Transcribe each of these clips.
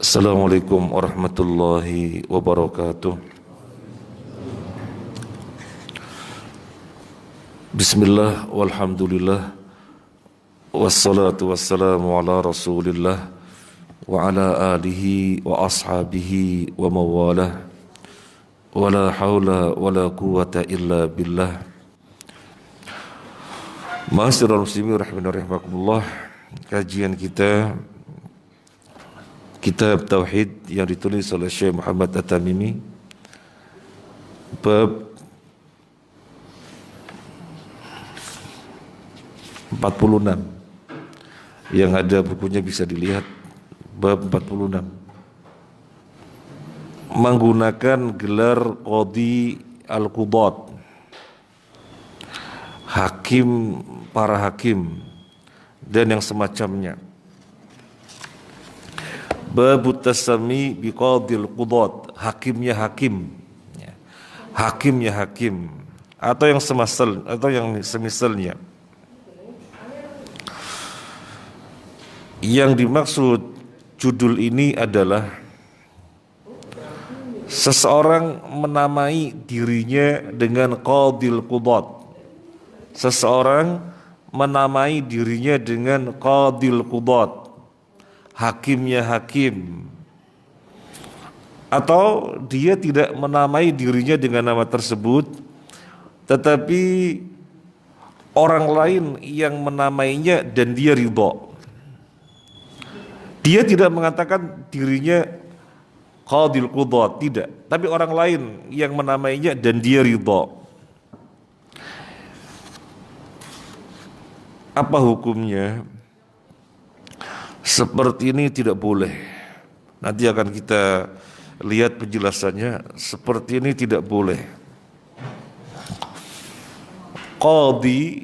Assalamualaikum warahmatullahi wabarakatuh. Bismillah walhamdulillah wassalatu wassalamu ala rasulillah wa ala alihi wa ashabihi wa mawalah wa la hawla wa la quwata illa billah. Ma'asyiral muslimin rahimakumullah, kajian kita Kitab Tauhid yang ditulis oleh Syekh Muhammad At-Tamimi, bab 46. Yang ada bukunya bisa dilihat, bab 46. Menggunakan gelar Qadhi Al-Qudat, hakim, para hakim dan yang semacamnya. Babut tasami biqadil qudat, hakimnya hakim, hakimnya hakim, atau yang semisalnya. Yang dimaksud judul ini adalah seseorang menamai dirinya dengan qadil qudat. Seseorang menamai dirinya dengan qadil qudat, hakimnya hakim, atau dia tidak menamai dirinya dengan nama tersebut, tetapi orang lain yang menamainya dan dia ridho. Dia tidak mengatakan dirinya qadil qudat, tidak, tapi orang lain yang menamainya dan dia ridho. Apa hukumnya? Seperti ini tidak boleh. Nanti akan kita lihat penjelasannya. Seperti ini tidak boleh. Qadhi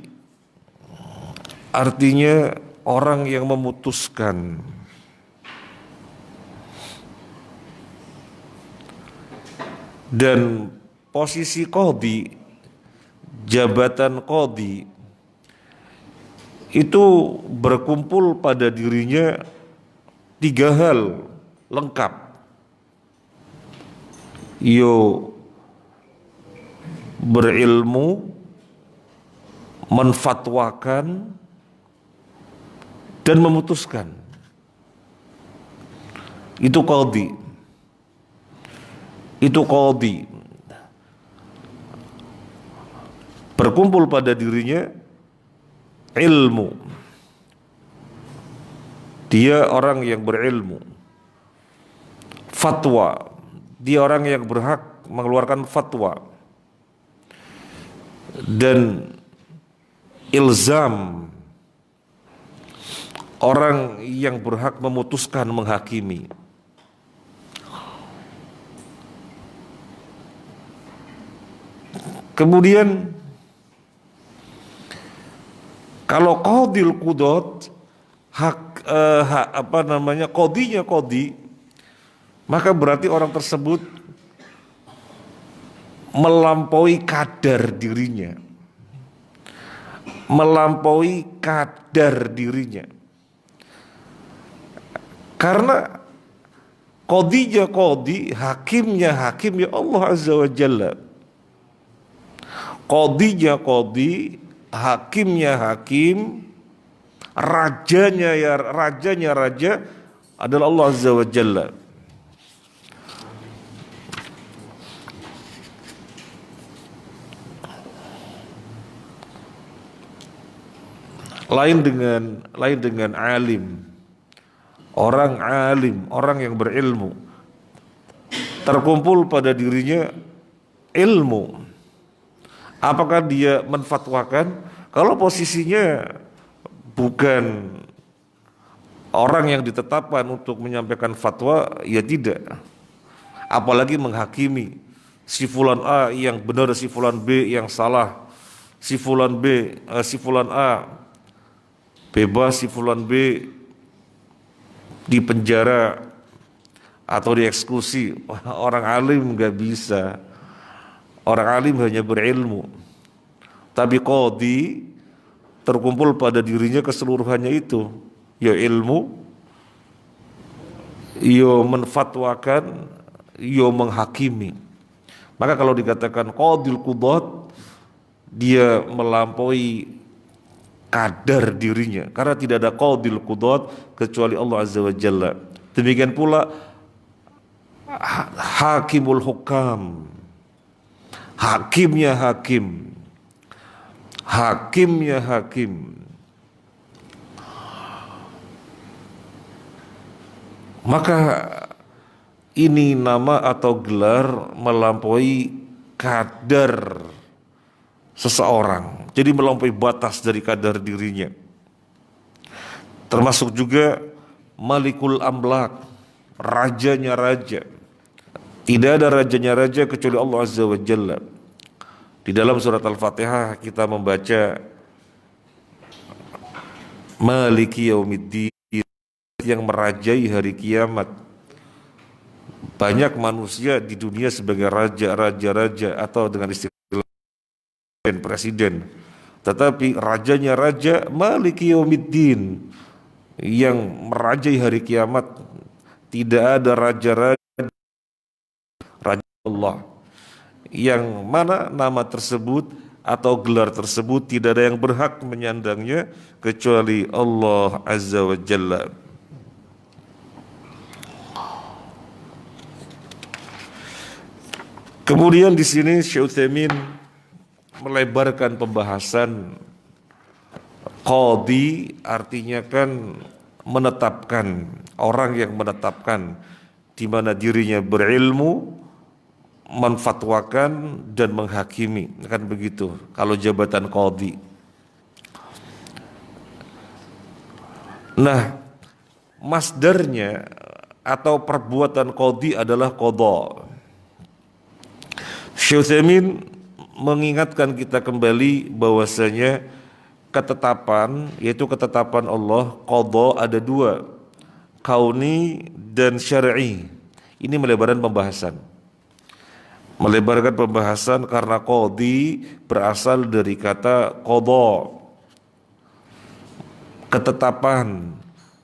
artinya orang yang memutuskan. Dan posisi qadhi, jabatan qadhi itu berkumpul pada dirinya 3 hal lengkap. Berilmu, menfatwakan, dan memutuskan. Itu qadhi. Itu qadhi. Berkumpul pada dirinya ilmu. Dia orang yang berilmu. Fatwa. Dia orang yang berhak mengeluarkan fatwa. Dan ilzam. Orang yang berhak memutuskan, menghakimi. Kemudian kalau qadil qudat, qadhinya qadhi, maka berarti orang tersebut melampaui kadar dirinya. Melampaui kadar dirinya. Karena qadhinya qadhi, hakimnya hakim ya Allah Azza wa Jalla. Qadhinya qadhi, hakimnya hakim, rajanya raja adalah Allah Azza wa Jalla. Lain dengan alim. Orang alim, orang yang berilmu, terkumpul pada dirinya ilmu. Apakah dia menfatwakan? Kalau posisinya bukan orang yang ditetapkan untuk menyampaikan fatwa, ya tidak. Apalagi menghakimi si fulan A yang benar, si fulan B yang salah, si fulan A bebas, si fulan B dipenjara atau dieksekusi. Orang alim nggak bisa. Orang alim hanya berilmu. Tapi qadhi terkumpul pada dirinya keseluruhannya itu, ya ilmu, yo menfatwakan, yo menghakimi. Maka kalau dikatakan qadil qudat, dia melampaui kadar dirinya, karena tidak ada qadil qudat kecuali Allah Azza wa Jalla. Demikian pula hakimul hukam, hakimnya hakim, hakimnya hakim. Maka ini nama atau gelar melampaui kadar seseorang, jadi melampaui batas dari kadar dirinya. Termasuk juga Malikul Amlak, rajanya raja. Tidak ada rajanya raja kecuali Allah Azza wa Jalla. Di dalam surat Al-Fatihah kita membaca Maliki Yaumiddin, yang merajai hari kiamat. Banyak manusia di dunia sebagai raja atau dengan istilah presiden, tetapi rajanya raja Maliki Yaumiddin, yang merajai hari kiamat. Tidak ada raja Allah, yang mana nama tersebut atau gelar tersebut tidak ada yang berhak menyandangnya kecuali Allah Azza wa Jalla. Kemudian di sini Syekh Utsaimin melebarkan pembahasan qadhi, artinya kan menetapkan, orang yang menetapkan, di mana dirinya berilmu, menfatwakan dan menghakimi, kan begitu kalau jabatan qadhi. Nah, masdarnya atau perbuatan qadhi adalah qadha. Syekh Utsaimin mengingatkan kita kembali bahwasanya ketetapan, yaitu ketetapan Allah, qadha ada dua, kauni dan syar'i. Ini melebarkan pembahasan karena qadhi berasal dari kata qadha, ketetapan.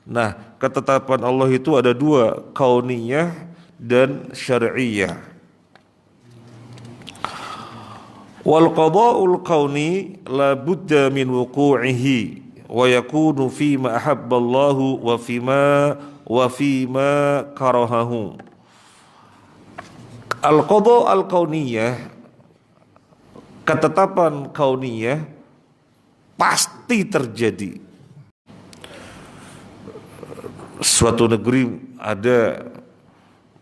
Nah, ketetapan Allah itu ada dua, kauniyah dan syar'iyah. Wal qada'ul kauni la budda min wuqu'ihi wa yakunu fi ma ahabballahu wa fi ma karahahu. Al qada' al kauniyah, ketetapan kauniyah pasti terjadi. Suatu negeri ada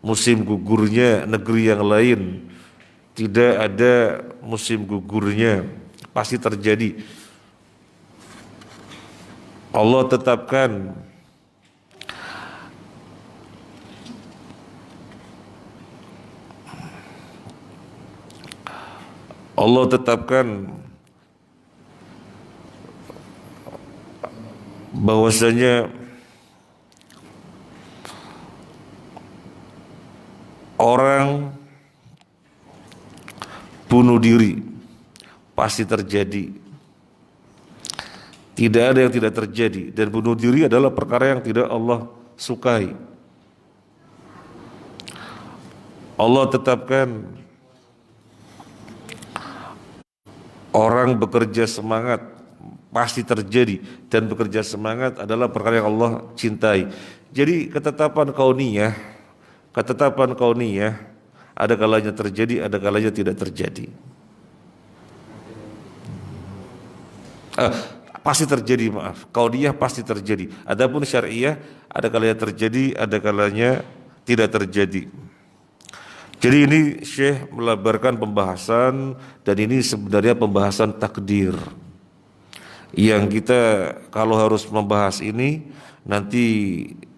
musim gugurnya, negeri yang lain tidak ada musim gugurnya, pasti terjadi. Allah tetapkan bahwasanya orang bunuh diri pasti terjadi. Tidak ada yang tidak terjadi, dan bunuh diri adalah perkara yang tidak Allah sukai. Allah tetapkan orang bekerja semangat pasti terjadi, dan bekerja semangat adalah perkara yang Allah cintai. Jadi ketetapan kauniyah ada kalanya terjadi, ada kalanya tidak terjadi. Pasti terjadi, kauniyah pasti terjadi. Adapun syariah ada kalanya terjadi, ada kalanya tidak terjadi. Jadi ini Syekh melebarkan pembahasan, dan ini sebenarnya pembahasan takdir. Yang kita kalau harus membahas ini nanti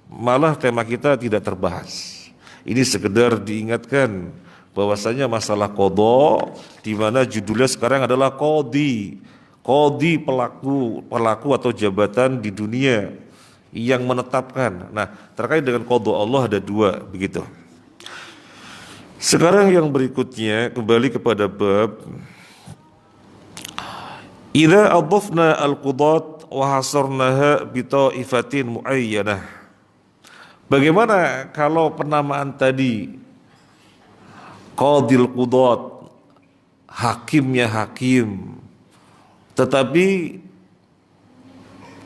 malah tema kita tidak terbahas. Ini sekedar diingatkan bahwasanya masalah qadha, di mana judulnya sekarang adalah qadhi. Qadhi pelaku atau jabatan di dunia yang menetapkan. Nah, terkait dengan qadha Allah ada dua, begitu. Sekarang yang berikutnya kembali kepada bab idza adhafna al-qudat wa hasarnaha bi ta'ifatin muayyanah Bagaimana kalau penamaan tadi qadil qudat, hakimnya hakim, tetapi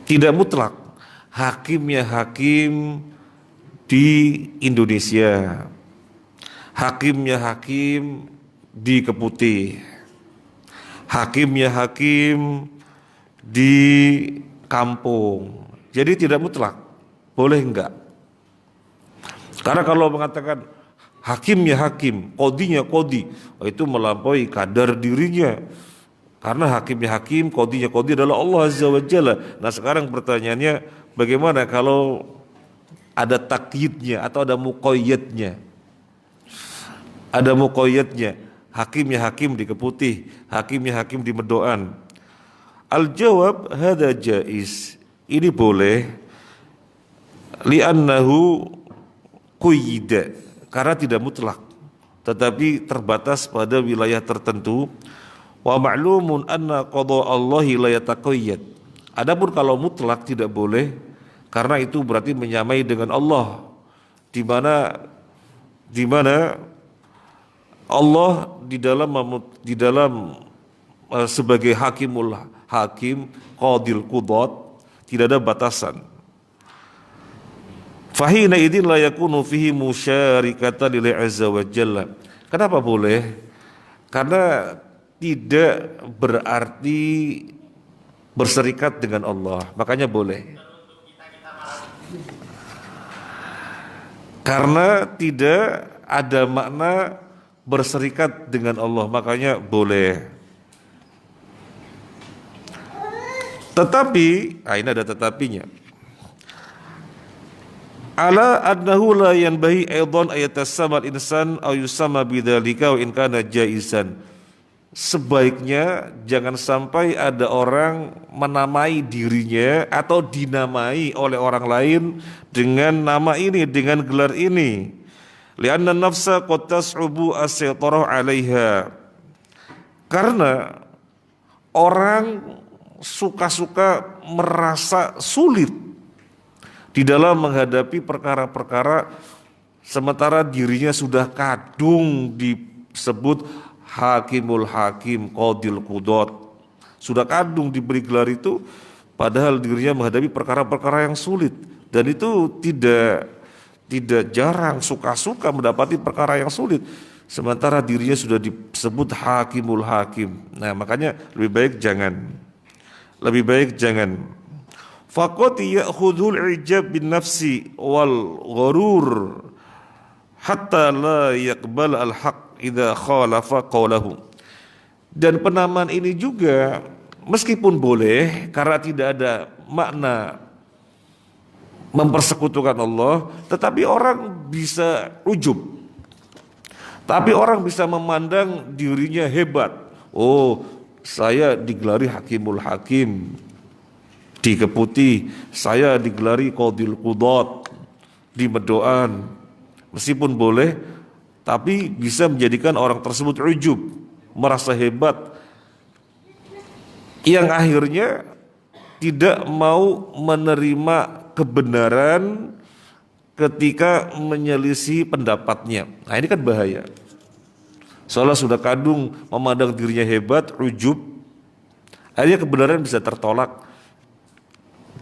tidak mutlak. Hakimnya hakim di Indonesia, hakimnya hakim di Keputih, hakimnya hakim di kampung. Jadi tidak mutlak, boleh enggak? Karena kalau mengatakan hakimnya hakim, qadinya qadi, itu melampaui kadar dirinya. Karena hakimnya hakim, qadinya qadi adalah Allah Azza wa Jalla. Nah sekarang pertanyaannya, bagaimana kalau ada takyidnya atau ada muqayyadnya? Ada muqayyadnya, hakimnya hakim di Keputih, hakimnya hakim di Medoan. Al-jawab hadza jaiz. Ini boleh, li'annahu quyida, karena tidak mutlak, tetapi terbatas pada wilayah tertentu. Wa ma'lumun anna qada Allahi la yataqayyad. Adapun kalau mutlak tidak boleh, karena itu berarti menyamai dengan Allah, di mana Allah di dalam sebagai hakimul hakim, qadil qudat, tidak ada batasan. Fahina idin la yakunu fihi musyarikatan lillahi azza wa jalla. Kenapa boleh? Karena tidak berarti berserikat dengan Allah, makanya boleh. Karena tidak ada makna berserikat dengan Allah, makanya boleh. Tetapi, ini ada tetapinya. Ala annahu la yanbahi aidan ayatasama al-insan aw yusamma bidzalika wa in kana jaizan. Sebaiknya jangan sampai ada orang menamai dirinya atau dinamai oleh orang lain dengan nama ini, dengan gelar ini. Lianna nafsa qad tas'ubu as-saytarah 'alaiha. Karena orang suka-suka merasa sulit di dalam menghadapi perkara-perkara sementara dirinya sudah kadung disebut hakimul hakim, qadil qudat, sudah kadung diberi gelar itu, padahal dirinya menghadapi perkara-perkara yang sulit, dan itu tidak jarang suka-suka mendapati perkara yang sulit sementara dirinya sudah disebut hakimul hakim. Nah makanya lebih baik jangan. Faqad ya'khudhul ijab bin nafsi wal gharur hatta la yaqbal al haq idza khalafa qawlahu. Dan penamaan ini juga meskipun boleh karena tidak ada makna mempersekutukan Allah, tetapi orang bisa ujub. Tapi orang bisa memandang dirinya hebat. Oh, saya digelari hakimul hakim di Keputih, saya digelari qadil qudat di Medoan. Meskipun boleh, tapi bisa menjadikan orang tersebut ujub, merasa hebat, yang akhirnya tidak mau menerima kebenaran ketika menyelisih pendapatnya. Nah ini kan bahaya. Soalnya sudah kadung memandang dirinya hebat, ujub, akhirnya kebenaran bisa tertolak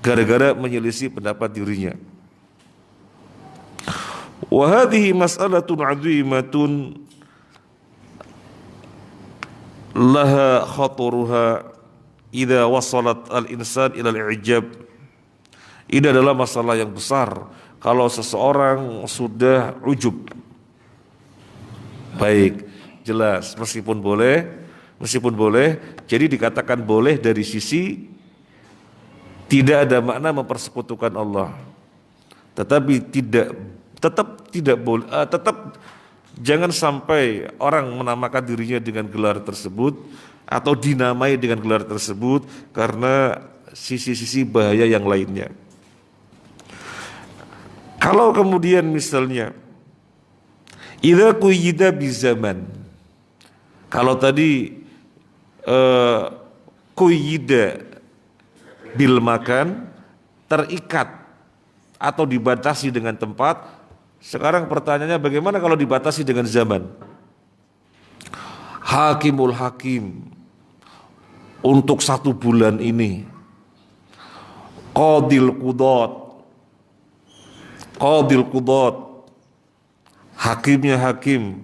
gara-gara menyelisih pendapat dirinya. Wa hadhihi mas'alatun 'azimatun laha khaturuha idza wasalat al-insan ila al-i'jab. Ini adalah masalah yang besar kalau seseorang sudah ujub. Baik, jelas meskipun boleh, jadi dikatakan boleh dari sisi tidak ada makna mempersekutukan Allah. Tetapi tetap jangan sampai orang menamakan dirinya dengan gelar tersebut atau dinamai dengan gelar tersebut karena sisi-sisi bahaya yang lainnya. Kalau kemudian misalnya idza quyida bizaman, kalau tadi quyida bil makan, terikat atau dibatasi dengan tempat. Sekarang pertanyaannya bagaimana kalau dibatasi dengan zaman? Hakimul Hakim untuk 1 bulan ini, Qadil Qudat, hakimnya hakim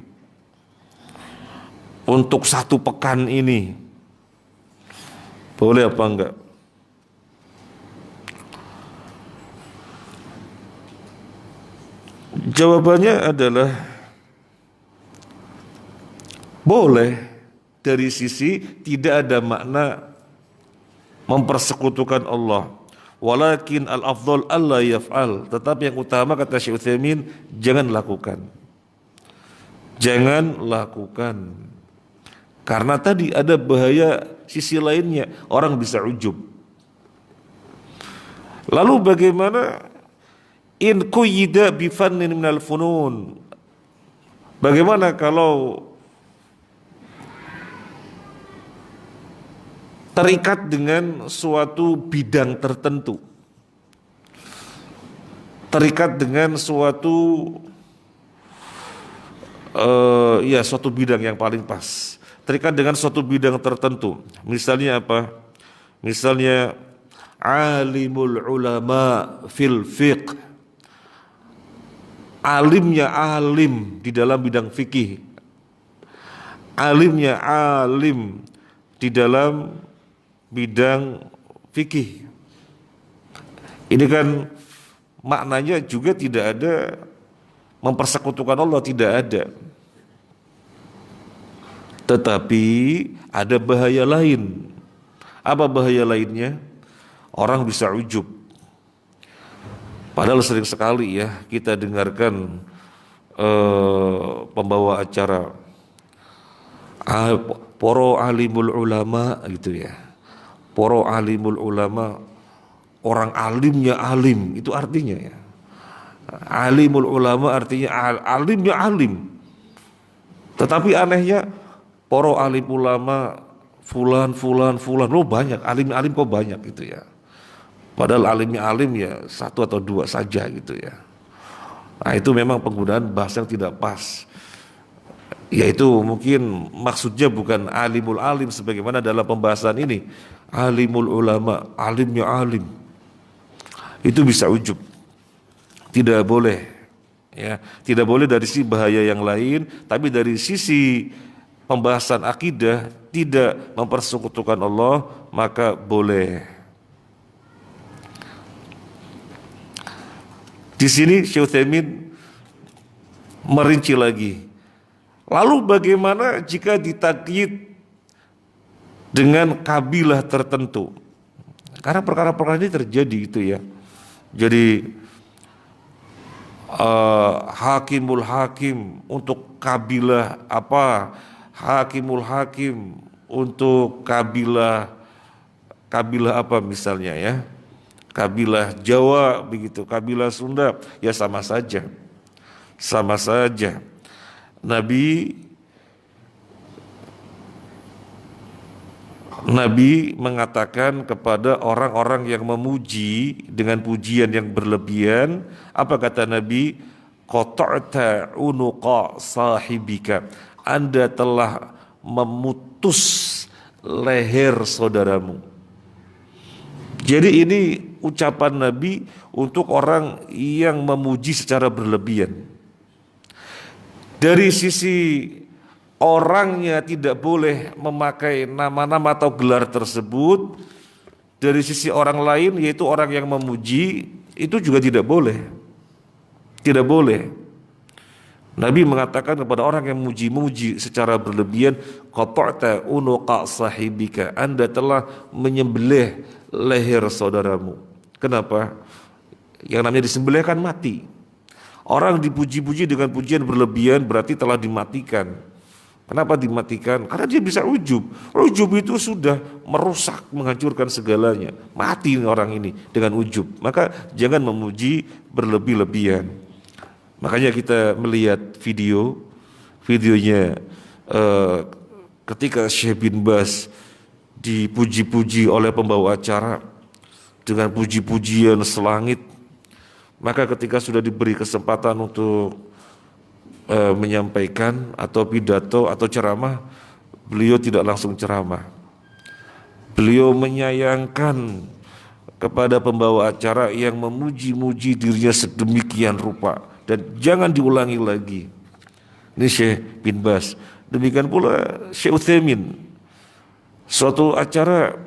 untuk 1 pekan ini, boleh apa enggak? Jawabannya adalah boleh, dari sisi tidak ada makna mempersekutukan Allah. Walakin al-afdal alla yaf'al, tetapi yang utama kata Syekh Utsaimin, jangan lakukan. Jangan lakukan. Karena tadi ada bahaya sisi lainnya, orang bisa ujub. Lalu bagaimana in quyida bi fannin minal funun? Bagaimana kalau terikat dengan suatu bidang tertentu, terikat dengan suatu suatu bidang yang paling pas, terikat dengan suatu bidang tertentu. Misalnya apa? Misalnya alimul ulama fil fiqh, alimnya alim di dalam bidang fikih, alimnya alim di dalam bidang fikih. Ini kan maknanya juga tidak ada mempersekutukan Allah, tidak ada. Tetapi ada bahaya lain. Apa bahaya lainnya? Orang bisa ujub. Padahal sering sekali ya kita dengarkan pembawa acara poro alimul ulama gitu ya. Poro alimul ulama, orang alimnya alim, itu artinya ya. Alimul ulama artinya alimnya alim. Tetapi anehnya poro alim ulama fulan, lo banyak, alim kok banyak gitu ya. Padahal alimnya alim ya 1 atau 2 saja gitu ya. Nah itu memang penggunaan bahasa yang tidak pas. Yaitu mungkin maksudnya bukan alimul alim sebagaimana dalam pembahasan ini. Alimul ulama, alimnya alim. Itu bisa ujub. Tidak boleh. Ya, tidak boleh dari sisi bahaya yang lain, tapi dari sisi pembahasan akidah tidak mempersekutukan Allah, maka boleh. Di sini Syekh Utsaimin merinci lagi. Lalu bagaimana jika ditakyid dengan kabilah tertentu? Karena perkara-perkara ini terjadi itu ya. Jadi hakimul hakim untuk kabilah apa? Hakimul hakim untuk kabilah apa misalnya ya? Kabilah Jawa begitu, kabilah Sunda, ya sama saja. Sama saja. Nabi mengatakan kepada orang-orang yang memuji dengan pujian yang berlebihan, apa kata Nabi? Qata'ta unuqa sahibika, Anda telah memutus leher saudaramu. Jadi ini ucapan Nabi untuk orang yang memuji secara berlebihan. Dari sisi orangnya tidak boleh memakai nama-nama atau gelar tersebut. Dari sisi orang lain, yaitu orang yang memuji, itu juga tidak boleh. Tidak boleh. Nabi mengatakan kepada orang yang memuji secara berlebihan, qata'ta unuqa sahibika, Anda telah menyembelih leher saudaramu. Kenapa? Yang namanya disembelih kan mati. Orang dipuji-puji dengan pujian berlebihan berarti telah dimatikan. Kenapa dimatikan? Karena dia bisa ujub. Ujub itu sudah merusak, menghancurkan segalanya. Mati orang ini dengan ujub. Maka jangan memuji berlebih-lebihan. Makanya kita melihat videonya ketika Syekh bin Baz dipuji-puji oleh pembawa acara dengan puji-pujian selangit, Maka ketika sudah diberi kesempatan untuk menyampaikan atau pidato atau ceramah, beliau tidak langsung ceramah. Beliau menyayangkan kepada pembawa acara yang memuji-muji dirinya sedemikian rupa, dan jangan diulangi lagi. Ini Syekh bin Baz. Demikian pula Syekh Utsaimin. Suatu acara,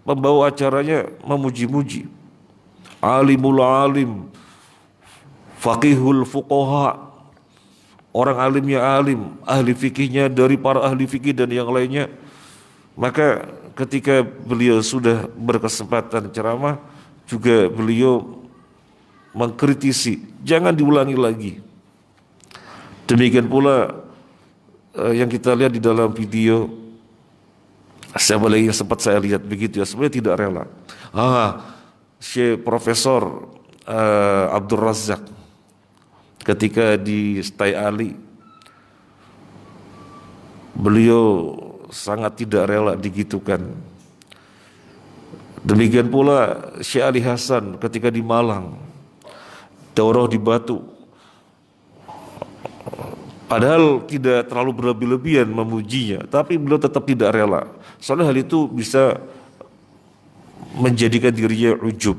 pembawa acaranya memuji-muji alimul alim, faqihul fuqaha, orang alimnya alim, ahli fikihnya dari para ahli fikih dan yang lainnya. Maka ketika beliau sudah berkesempatan ceramah, juga beliau mengkritisi, jangan diulangi lagi. Demikian pula yang kita lihat di dalam video, siapa lagi yang sempat saya lihat begitu ya, sebenarnya tidak rela. Syekh Profesor Abdul Razak ketika di Stai Ali, beliau sangat tidak rela digitukan. Demikian pula Syekh Ali Hasan ketika di Malang, daurah di Batu, padahal tidak terlalu berlebih-lebihan memujinya, tapi beliau tetap tidak rela. Soalnya hal itu bisa menjadikan dirinya ujub.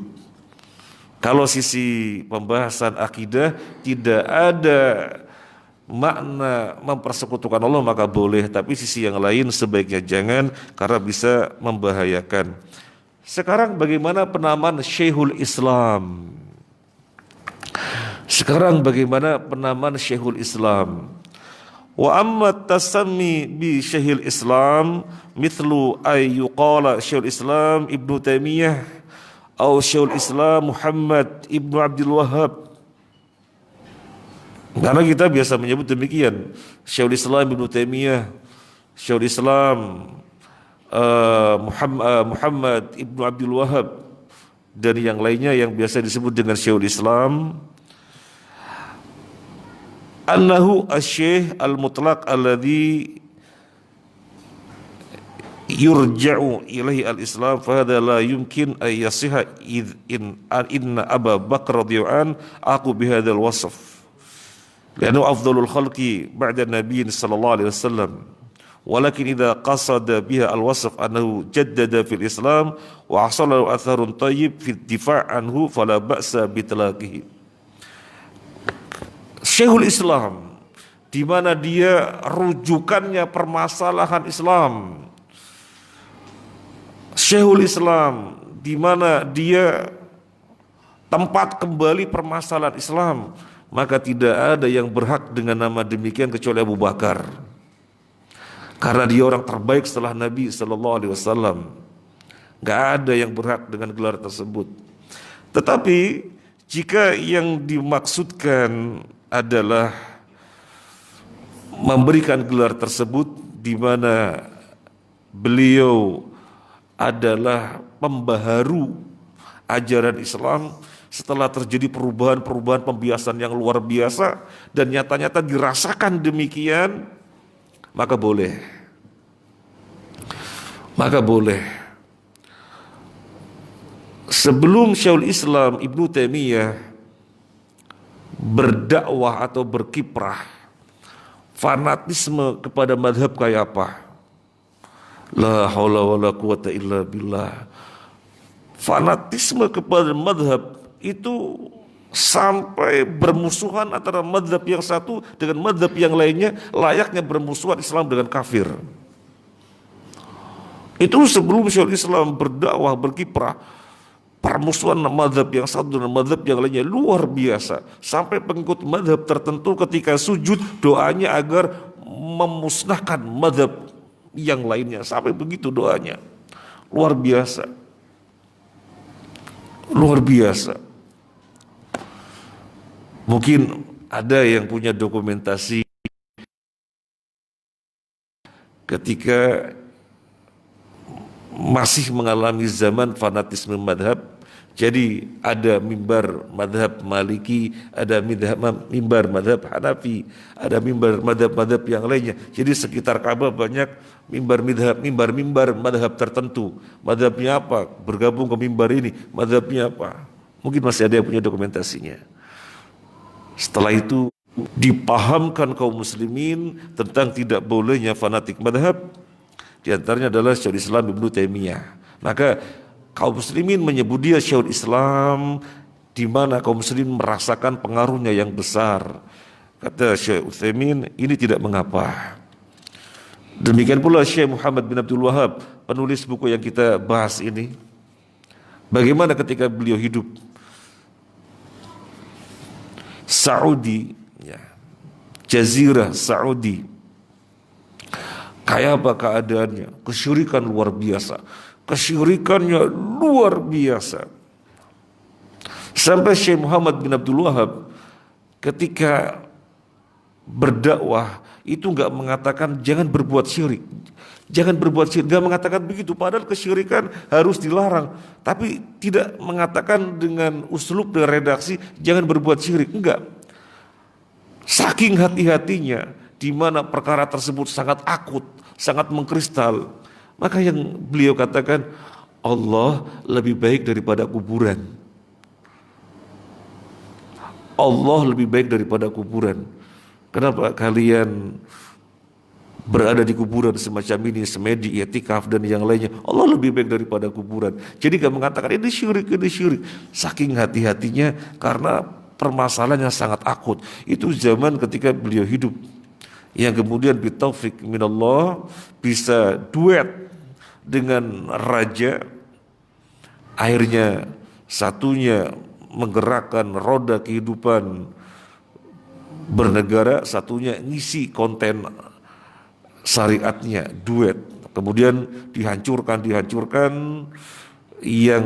Kalau sisi pembahasan akidah tidak ada makna mempersekutukan Allah, maka boleh, tapi sisi yang lain sebaiknya jangan, karena bisa membahayakan. Sekarang bagaimana penamaan Syekhul Islam? Sekarang bagaimana penamaan Syekhul Islam? Wa amma tasammi bi Syekhul Islam mithlu ay yuqala Syekhul Islam Ibnu Taimiyah atau Syekhul Islam Muhammad Ibnu Abdul Wahhab. Karena kita biasa menyebut demikian, Syekhul Islam Ibnu Taimiyah, Syekhul Islam Muhammad Ibnu Abdul Wahhab, dan yang lainnya yang biasa disebut dengan Syekhul Islam. Annahu asy-syekh al-mutlaq alladhi yurja'u ilaihi al-Islam, fa hadha la yumkin ay yasiha inna Abu Bakar radhiyallahu an aqu bi hadzal wasf li'annahu afdalul khalqi ba'da nabiyyin sallallahu alaihi wasallam, walakin idza qasada biha al-wasf annahu jaddada fil Islam wa hasala atharun tayyib fi ad-difa' anhu fala ba'sa bi talaqihi. Syekhul Islam, di mana dia rujukannya permasalahan Islam. Syekhul Islam, di mana dia tempat kembali permasalahan Islam, maka tidak ada yang berhak dengan nama demikian kecuali Abu Bakar, karena dia orang terbaik setelah Nabi Sallallahu Alaihi Wasallam. Gak ada yang berhak dengan gelar tersebut. Tetapi jika yang dimaksudkan adalah memberikan gelar tersebut di mana beliau adalah pembaharu ajaran Islam setelah terjadi perubahan-perubahan pembiasan yang luar biasa dan nyata-nyata dirasakan demikian, maka boleh. Maka boleh. Sebelum Syekhul Islam Ibnu Taimiyah berdakwah atau berkiprah, fanatisme kepada madhab kayak apa? La haula wala quwata illa billah. Fanatisme kepada madhab itu sampai bermusuhan antara madhab yang satu dengan madhab yang lainnya, layaknya bermusuhan Islam dengan kafir. Itu sebelum Syekhul Islam berdakwah, berkiprah, permusuhan madhab yang satu dan madhab yang lainnya luar biasa. Sampai pengikut madhab tertentu ketika sujud doanya agar memusnahkan madhab yang lainnya. Sampai begitu doanya. Luar biasa. Luar biasa. Mungkin ada yang punya dokumentasi ketika masih mengalami zaman fanatisme madhab. Jadi ada mimbar madhab Maliki, ada mimbar madhab Hanafi, ada mimbar madhab yang lainnya. Jadi sekitar Ka'bah banyak mimbar madhab tertentu. Madhabnya apa? Bergabung ke mimbar ini. Madhabnya apa? Mungkin masih ada yang punya dokumentasinya. Setelah itu dipahamkan kaum muslimin tentang tidak bolehnya fanatik madhab. Di antaranya adalah Syekhul Islam Ibnu Taimiyah. Maka kaum muslimin menyebut dia Syekhul Islam, di mana kaum muslimin merasakan pengaruhnya yang besar. Kata Syekh Utsaimin, ini tidak mengapa. Demikian pula Syekh Muhammad bin Abdul Wahab, penulis buku yang kita bahas ini. Bagaimana ketika beliau hidup Saudi, ya, Jazirah Saudi, kayak apa keadaannya? Kesyirikan luar biasa. Kesyirikannya luar biasa. Sampai Syekh Muhammad bin Abdul Wahab ketika berdakwah itu enggak mengatakan jangan berbuat syirik. Jangan berbuat syirik, enggak mengatakan begitu. Padahal kesyirikan harus dilarang. Tapi tidak mengatakan dengan uslub dan redaksi jangan berbuat syirik. Enggak. Saking hati-hatinya, di mana perkara tersebut sangat akut, sangat mengkristal. Maka yang beliau katakan, Allah lebih baik daripada kuburan. Allah lebih baik daripada kuburan. Kenapa kalian berada di kuburan semacam ini, semedi, i'tikaf dan yang lainnya? Allah lebih baik daripada kuburan. Jadi gak mengatakan ini syirik, ini syirik. Saking hati-hatinya karena permasalahannya sangat akut. Itu zaman ketika beliau hidup. Yang kemudian bitaufik minallah bisa duet dengan raja. Akhirnya satunya menggerakkan roda kehidupan bernegara, satunya ngisi konten syariatnya, duet. Kemudian dihancurkan yang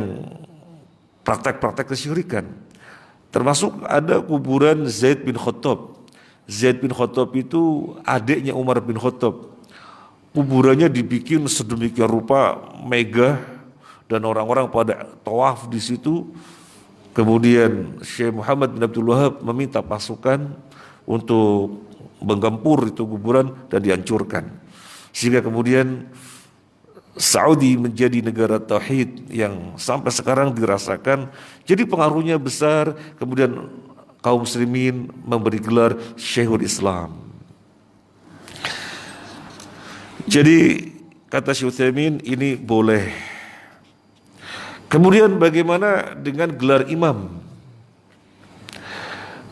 praktek-praktek kesyirikan. Termasuk ada kuburan Zaid bin Khattab. Zaid bin Khattab itu adiknya Umar bin Khattab. Kuburannya dibikin sedemikian rupa megah dan orang-orang pada tawaf di situ. Kemudian Syekh Muhammad bin Abdul Wahab meminta pasukan untuk menggempur itu kuburan dan dihancurkan. Sehingga kemudian Saudi menjadi negara tauhid yang sampai sekarang dirasakan. Jadi pengaruhnya besar. Kemudian kaum muslimin memberi gelar Syekhul Islam. Jadi kata Syekh Utsaimin ini boleh. Kemudian bagaimana dengan gelar imam?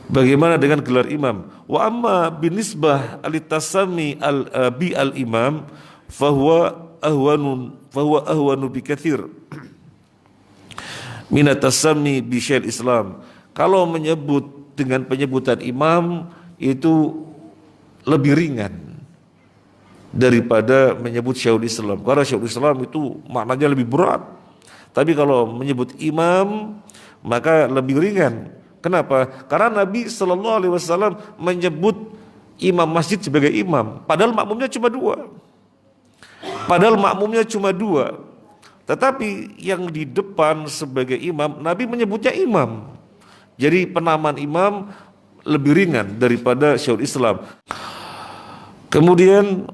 Bagaimana dengan gelar imam? Wa amma binisbah al-tasami bi al-imam fahuwa ahwanu bi katsir min at-tasami bi syai'il Islam. Kalau menyebut dengan penyebutan imam itu lebih ringan daripada menyebut Syekhul Islam. Karena Syekhul Islam itu maknanya lebih berat. Tapi kalau menyebut imam maka lebih ringan. Kenapa? Karena Nabi SAW menyebut imam masjid sebagai imam. Padahal makmumnya cuma dua. Tetapi yang di depan sebagai imam, Nabi menyebutnya imam. Jadi penamaan imam lebih ringan daripada Syekhul Islam. Kemudian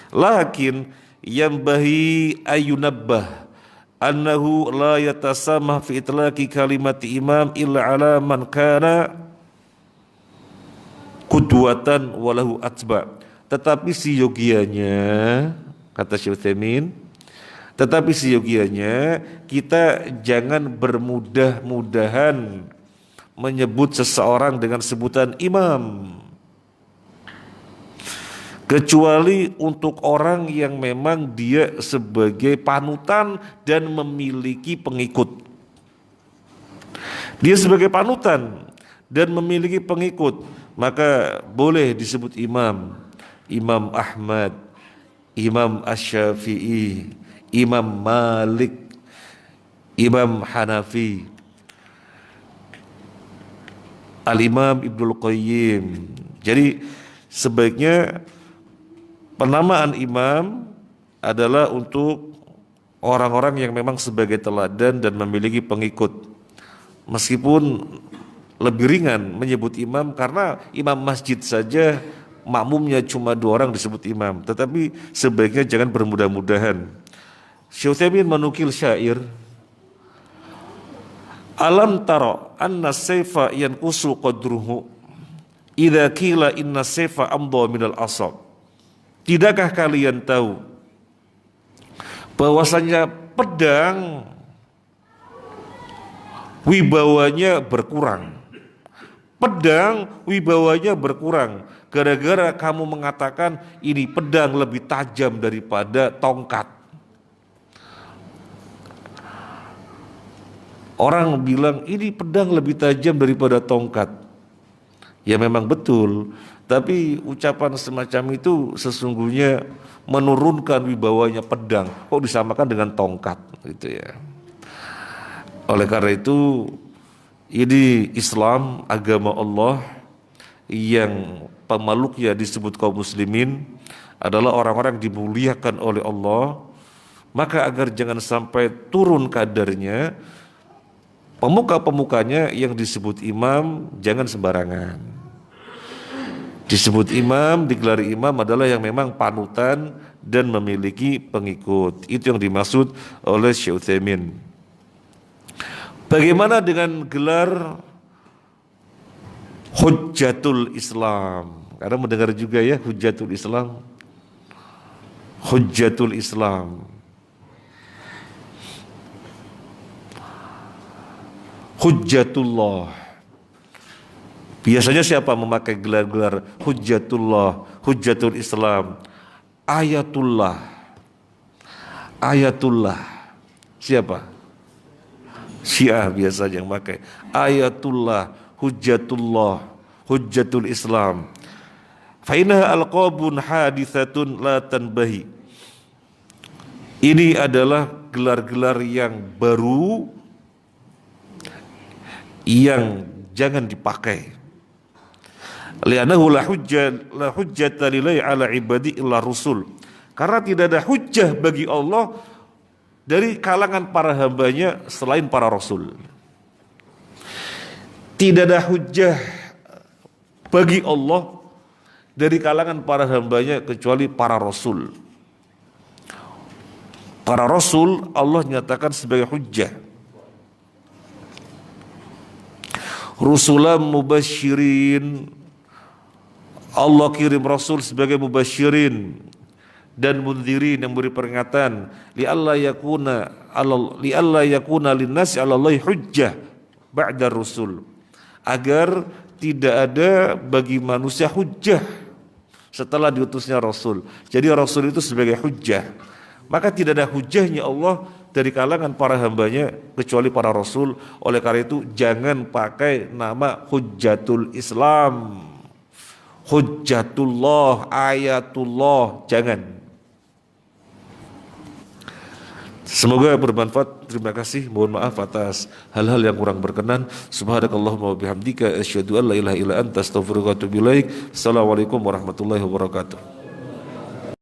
lakin yambahi ayunabbah annahu la yatasamah fi itlaqi kalimati imam illa ala man kana qudwatan walahu atba. Tetapi siyogianya, kata Syekh Utsaimin, kita jangan bermudah-mudahan menyebut seseorang dengan sebutan imam, kecuali untuk orang yang memang dia sebagai panutan dan memiliki pengikut. Dia sebagai panutan dan memiliki pengikut, maka boleh disebut imam. Imam Ahmad, Imam Asy-Syafi'i, Imam Malik, Imam Hanafi, Al-Imam Ibnul Qayyim. Jadi sebaiknya penamaan imam adalah untuk orang-orang yang memang sebagai teladan dan memiliki pengikut. Meskipun lebih ringan menyebut imam karena imam masjid saja makmumnya cuma 2 orang disebut imam. Tetapi sebaiknya jangan bermudah-mudahan. Syekh Utsaimin menukil syair, alam tara anna sayfa yanqusu qadruhu idza qila inna sayfa amdha minal asab. Tidakkah kalian tahu bahwasanya pedang wibawanya berkurang? Pedang wibawanya berkurang gara-gara kamu mengatakan ini pedang lebih tajam daripada tongkat. Orang bilang ini pedang lebih tajam daripada tongkat. Ya memang betul, tapi ucapan semacam itu sesungguhnya menurunkan wibawanya pedang. Kok disamakan dengan tongkat gitu ya. Oleh karena itu ini Islam, agama Allah yang pemeluknya disebut kaum muslimin adalah orang-orang yang dimuliakan oleh Allah. Maka agar jangan sampai turun kadarnya, pemuka-pemukanya yang disebut imam jangan sembarangan. Disebut imam, digelari imam adalah yang memang panutan dan memiliki pengikut. Itu yang dimaksud oleh Syekh Utsaimin. Bagaimana dengan gelar Hujjatul Islam? Karena mendengar juga ya Hujjatul Islam. Hujjatul Islam. Hujjatullah. Biasanya siapa memakai gelar-gelar Hujjatullah, Hujjatul Islam? Ayatullah. Ayatullah. Siapa? Syiah biasanya yang memakai Ayatullah, Hujjatullah, Hujjatul Islam. Fa innaha alqabun haditsatun la tanbahi. Ini adalah gelar-gelar yang baru yang jangan dipakai. Li'annahu la hujjata lillahi ala ibadi illa rusul. Karena tidak ada hujjah bagi Allah dari kalangan para hambanya selain para rasul. Tidak ada hujjah bagi Allah dari kalangan para hambanya kecuali para rasul. Para rasul Allah nyatakan sebagai hujjah. Rusulam mubasyirin, Allah kirim rasul sebagai mubasyirin dan mundzirin yang beri peringatan, li'alla yakuna linnasi 'alallahi hujjah ba'da rusul, agar tidak ada bagi manusia hujjah setelah diutusnya rasul. Jadi rasul itu sebagai hujjah. Maka tidak ada hujjahnya Allah dari kalangan para hambanya kecuali para rasul. Oleh karena itu jangan pakai nama Hujjatul Islam, Hujjatullah, Ayatullah, jangan. Semoga bermanfaat. Terima kasih. Mohon maaf atas hal-hal yang kurang berkenan. Subhanakallahumma wa bihamdika asyhadu an la ilaha illa anta astaghfiruka wa atubu ilaik. Assalamualaikum warahmatullahi wabarakatuh.